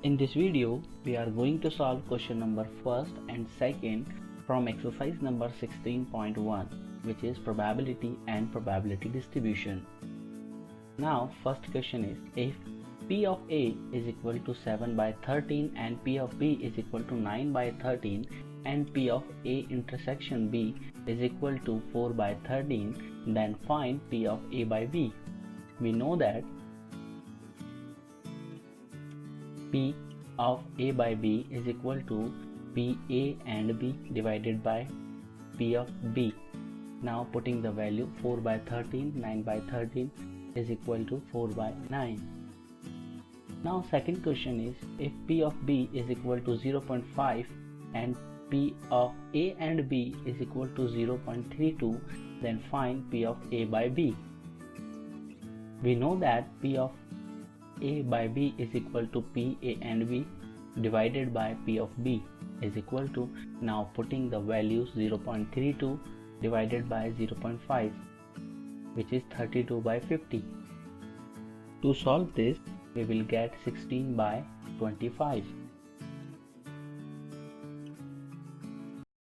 In this video, we are going to solve question number 1st and 2nd from exercise number 16.1, which is probability and probability distribution. Now, first question is, if P of A is equal to 7 by 13 and P of B is equal to 9 by 13 and P of A intersection B is equal to 4 by 13, then find P of A by B. We know that P of A by B is equal to P A and B divided by P of B. Now putting the value 4 by 13, 9 by 13 is equal to 4 by 9. Now second question is, if P of B is equal to 0.5 and P of A and B is equal to 0.32, then find P of A by B. We know that P of A by B is equal to P A and B divided by P of B is equal to, now putting the values 0.32 divided by 0.5, which is 32 by 50. To solve this, we will get 16 by 25.